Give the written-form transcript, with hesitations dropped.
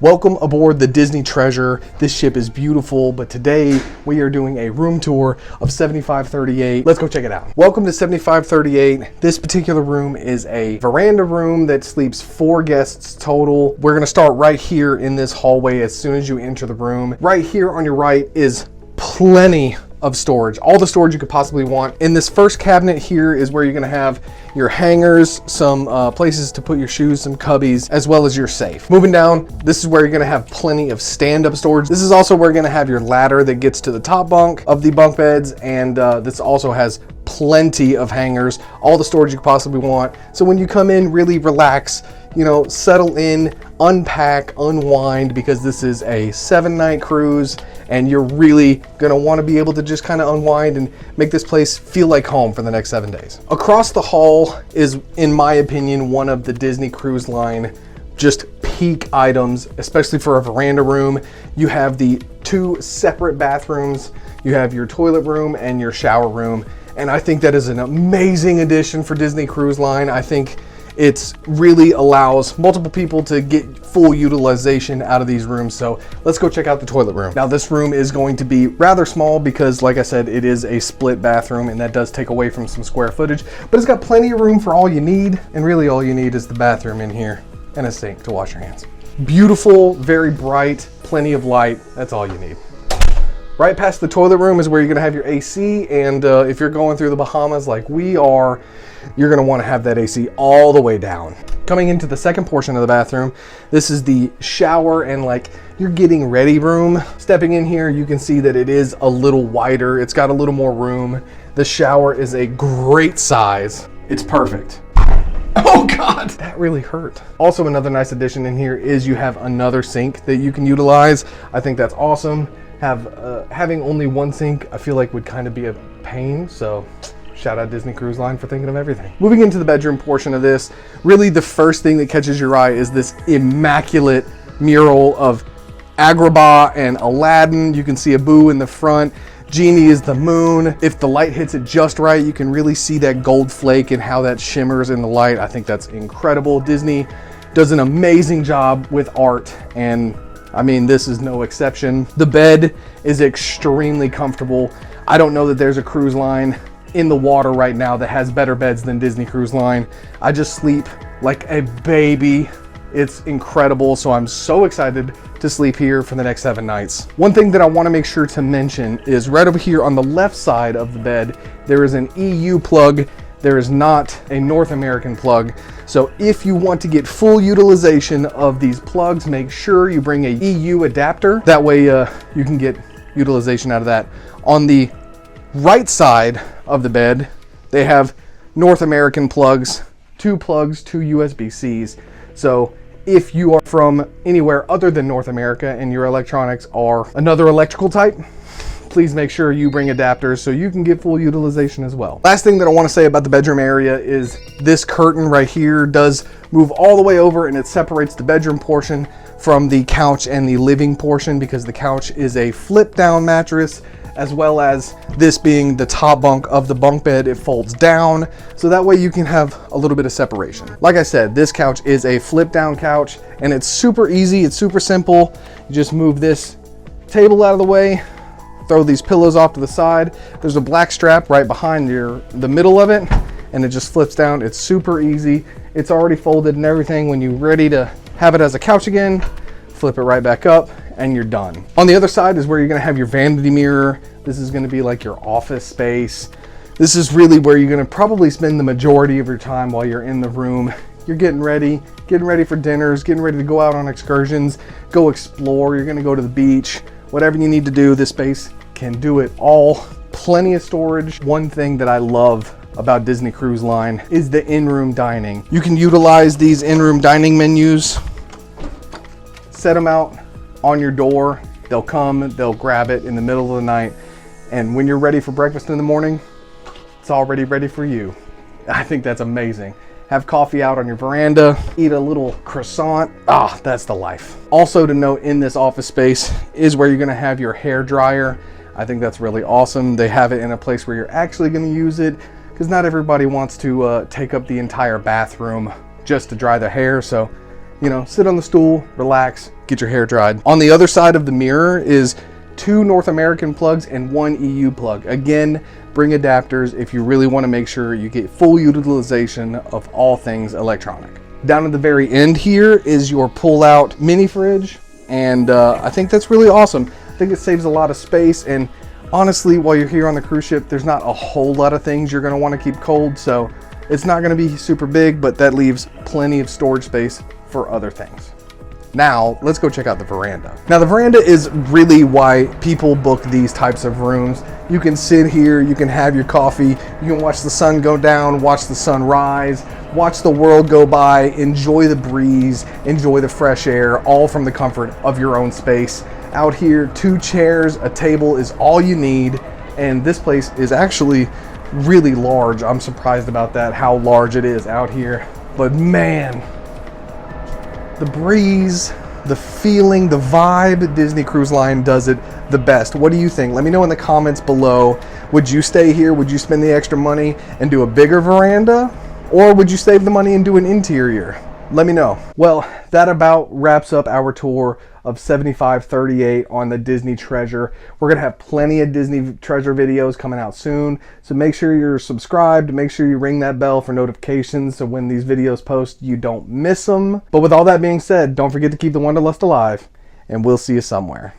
Welcome aboard the Disney Treasure. This ship is beautiful, but today we are doing a room tour of 7538. Let's go check it out. Welcome to 7538. This particular room is a veranda room that sleeps 4 guests total. We're gonna start right here in this hallway as soon as you enter the room. Right here on your right is plenty of storage, all the storage you could possibly want. In this first cabinet here is where you're gonna have your hangers, some places to put your shoes, some cubbies, as well as your safe. Moving down, this is where you're gonna have plenty of stand-up storage. This is also where you're gonna have your ladder that gets to the top bunk of the bunk beds, and this also has plenty of hangers, all the storage you could possibly want. So when you come in, really relax, you know, settle in, unpack, unwind, because this is a 7-night cruise and you're really gonna wanna be able to just kind of unwind and make this place feel like home for the next 7 days. Across the hall is, in my opinion, one of the Disney Cruise Line just peak items, especially for a veranda room. You have the 2 separate bathrooms, you have your toilet room and your shower room, and I think that is an amazing addition for Disney Cruise Line. I think it really allows multiple people to get full utilization out of these rooms. So let's go check out the toilet room. Now this room is going to be rather small because, like I said, it is a split bathroom and that does take away from some square footage, but it's got plenty of room for all you need. And really all you need is the bathroom in here and a sink to wash your hands. Beautiful, very bright, plenty of light. That's all you need. Right past the toilet room is where you're gonna have your AC, and if you're going through the Bahamas like we are, you're gonna wanna have that AC all the way down. Coming into the second portion of the bathroom, this is the shower and like your getting ready room. Stepping in here, you can see that it is a little wider. It's got a little more room. The shower is a great size. It's perfect. Oh God, that really hurt. Also, another nice addition in here is you have another sink that you can utilize. I think that's awesome. Having only one sink, I feel like would kind of be a pain. So shout out Disney Cruise Line for thinking of everything. Moving into the bedroom portion of this, really the first thing that catches your eye is this immaculate mural of Agrabah and Aladdin. You can see Abu in the front. Genie is the moon. If the light hits it just right, you can really see that gold flake and how that shimmers in the light. I think that's incredible. Disney does an amazing job with art, and I mean, this is no exception. The bed is extremely comfortable. I don't know that there's a cruise line in the water right now that has better beds than Disney Cruise Line. I just sleep like a baby. It's incredible. So I'm so excited to sleep here for the next 7 nights. One thing that I want to make sure to mention is right over here on the left side of the bed, there is an EU plug. There is not a North American plug. So if you want to get full utilization of these plugs, make sure you bring a EU adapter. That way you can get utilization out of that. On the right side of the bed, they have North American plugs, 2 plugs, 2 USB-Cs. So if you are from anywhere other than North America and your electronics are another electrical type, please make sure you bring adapters so you can get full utilization as well. Last thing that I want to say about the bedroom area is this curtain right here does move all the way over, and it separates the bedroom portion from the couch and the living portion, because the couch is a flip down mattress, as well as this being the top bunk of the bunk bed, it folds down. So that way you can have a little bit of separation. Like I said, this couch is a flip down couch and it's super easy. It's super simple. You just move this table out of the way, throw these pillows off to the side. There's a black strap right behind the middle of it, and it just flips down. It's super easy. It's already folded and everything. When you're ready to have it as a couch again, flip it right back up and you're done. On the other side is where you're gonna have your vanity mirror. This is gonna be like your office space. This is really where you're gonna probably spend the majority of your time while you're in the room. You're getting ready for dinners, getting ready to go out on excursions, go explore. You're gonna go to the beach. Whatever you need to do, this space can do it all. Plenty of storage. One thing that I love about Disney Cruise Line is the in-room dining. You can utilize these in-room dining menus, set them out on your door. They'll come, they'll grab it in the middle of the night, and when you're ready for breakfast in the morning, it's already ready for you. I think that's amazing. Have coffee out on your veranda, eat a little croissant. That's the life. Also to note, in this office space is where you're gonna have your hair dryer. I think that's really awesome. They have it in a place where you're actually gonna use it, because not everybody wants to take up the entire bathroom just to dry their hair. So, you know, sit on the stool, relax, get your hair dried. On the other side of the mirror is 2 North American plugs and 1 EU plug. Again, bring adapters if you really want to make sure you get full utilization of all things electronic. Down at the very end here is your pull-out mini fridge, and I think that's really awesome. I think it saves a lot of space, and honestly, while you're here on the cruise ship, there's not a whole lot of things you're going to want to keep cold, so it's not going to be super big, but that leaves plenty of storage space for other things. Now, let's go check out the veranda. Now, the veranda is really why people book these types of rooms. You can sit here, you can have your coffee, you can watch the sun go down, watch the sun rise, watch the world go by, enjoy the breeze, enjoy the fresh air, all from the comfort of your own space. Out here, 2 chairs, a table is all you need, and this place is actually really large. I'm surprised about that, how large it is out here. But man, the breeze, the feeling, the vibe, Disney Cruise Line does it the best. What do you think? Let me know in the comments below. Would you stay here? Would you spend the extra money and do a bigger veranda? Or would you save the money and do an interior? Let me know. Well, that about wraps up our tour of 7538 on the Disney Treasure. We're gonna have plenty of Disney Treasure videos coming out soon, so make sure you're subscribed, make sure you ring that bell for notifications so when these videos post you don't miss them. But with all that being said, don't forget to keep the wanderlust alive, and we'll see you somewhere.